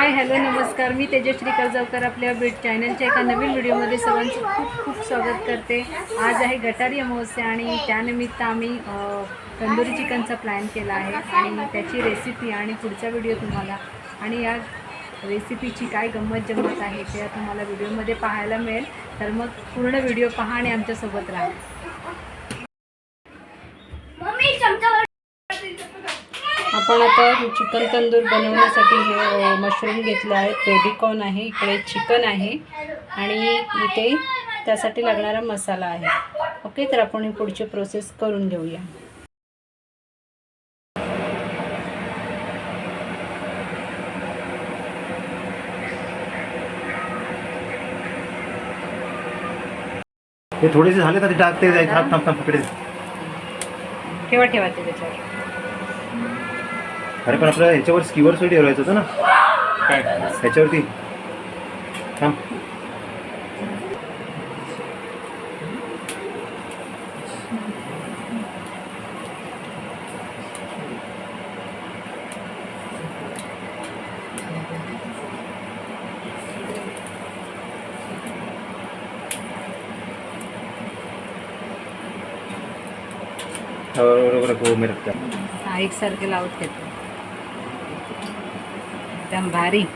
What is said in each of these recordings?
Hi hello नमस्कार, मी तेजश्री कर्जावकर आपल्या bit चॅनलच्या एका नवीन व्हिडिओमध्ये सर्वांचं खूप खूप स्वागत करते. आज आहे गटारी अमावस्या आणि त्यानिमित्त आम्ही तंदुरी चिकनचा प्लॅन केला आहे आणि त्याची रेसिपी आणि पुढचा व्हिडिओ तुम्हाला आणि या रेसिपीची काय गंमत जमत आहे ते तुम्हाला व्हिडिओमध्ये पाहायला मिळेल. तर मग पूर्ण व्हिडिओ पहा आणि आमच्यासोबत राहा. आपण आता चिकन तंदूर बनवण्यासाठी हे मशरूम घेतले आहेत, बेबीकॉर्न आहे, इकडे चिकन आहे आणि इथे त्यासाठी लागणारा मसाला आहे. ओके, तर आपण ही पुढची प्रोसेस करून घेऊया. हे थोडेसे झाले तर टाकते थांब पकडे केव्हा ठेवायचे त्याच्यावर? अरे पण आपल्याला ह्याच्यावर स्कीवर सोय ठेवायचं होतं ना, काय ह्याच्यावरती थांब. हा, एकसारखे लावत घेतो एकदम भारी.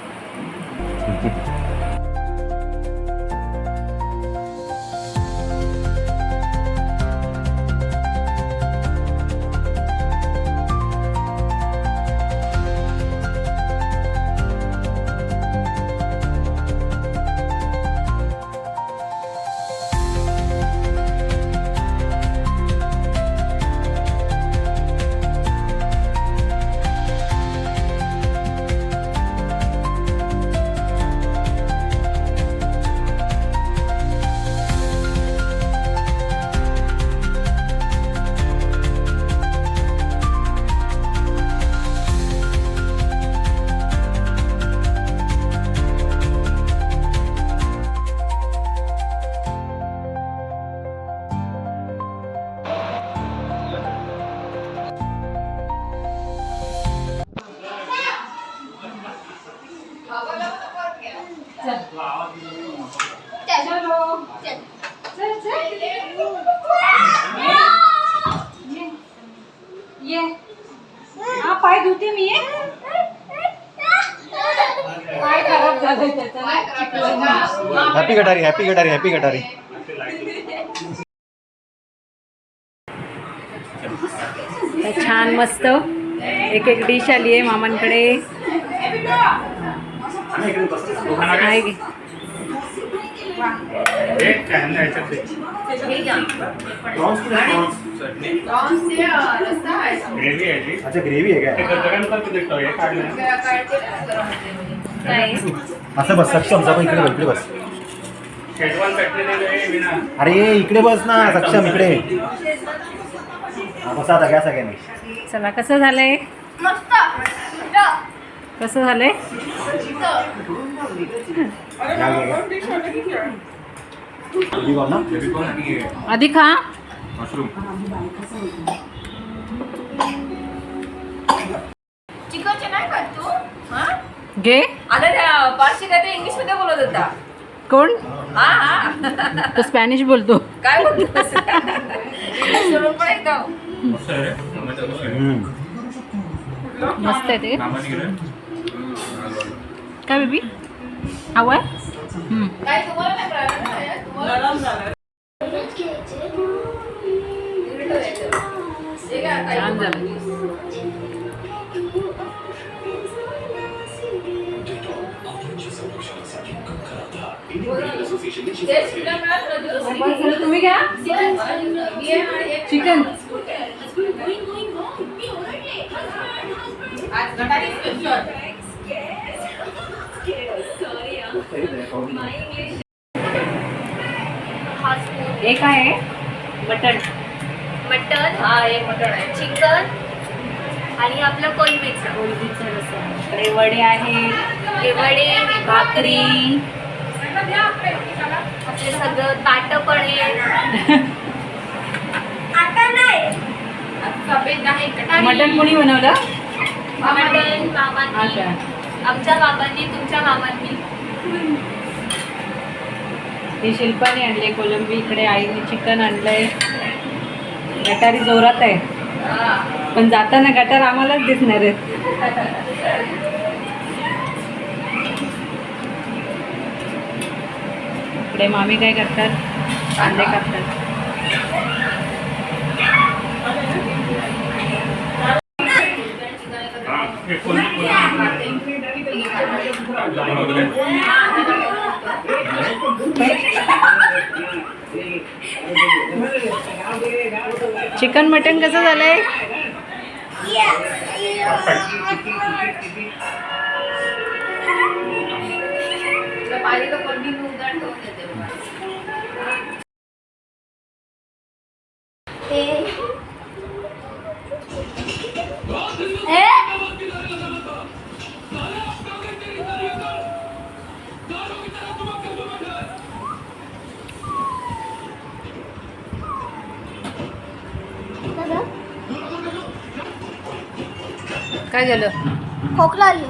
हा, पाय धुते मी. पाय खराब झालाय त्याचा. हॅपी गटारी, हॅपी गटारी, हॅपी गटारी. छान मस्त एक एक डिश आली आहे मामांकडे. आहे की अच्छा, ग्रेव्ही आहे काय? असं बस, सक्षम जा इकडे, इकडे बस. अरे इकडे बस ना सक्षम, इकडे बसा आता घ्या सगळ्यांनी. चला, कसं झालंय? कसं झालंय? आधी खा. चिकनचे नाही खात तू? घे. आता त्या पारशी काय ते इंग्लिश मध्ये बोलत होता. कोण? हा तो स्पॅनिश बोलतो. काय बोलतो? सोडून पण एकदम मस्त आहे ते. काय बेबी हवं आहे? काय तुम्हाला नाही कळलं ना? तुम्हाला छान झालं. तुम्ही घ्या चिकन. एक आहे मटन. मटन, हा एक मटन आहे, चिकन आणि आपलं कोलंबीचं रस्सा. इकडे वडे आहे, वडे, भाकरी, आपले सगळं ताटं पण आहे. आता नाही मटन कोणी बनवलं? मटन मामांनी. अच्छा, आमच्या मामांनी तुमच्या मामांनी. ही शिल्पाने आणले कोलंबी, इकडे आईने चिकन आणलंय. गटारी जोरात आहे, पण जाताना गटार आम्हालाच दिसणार आहेत. इकडे मामी काय करतात, कांदे करतात. चिकन मटन कसं झालंय? काय झालं? खोकला आली.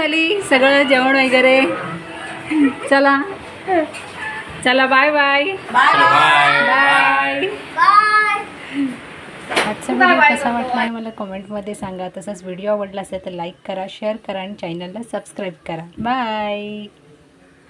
झाली सगळं जेवण वगैरे. चला चला, बाय बाय बाय. आजचा व्हिडिओ कसा वाटला आहे मला कमेंटमध्ये सांगा. तसंच व्हिडिओ आवडला असेल तर लाईक करा, शेअर करा आणि चॅनलला सबस्क्राईब करा. बाय.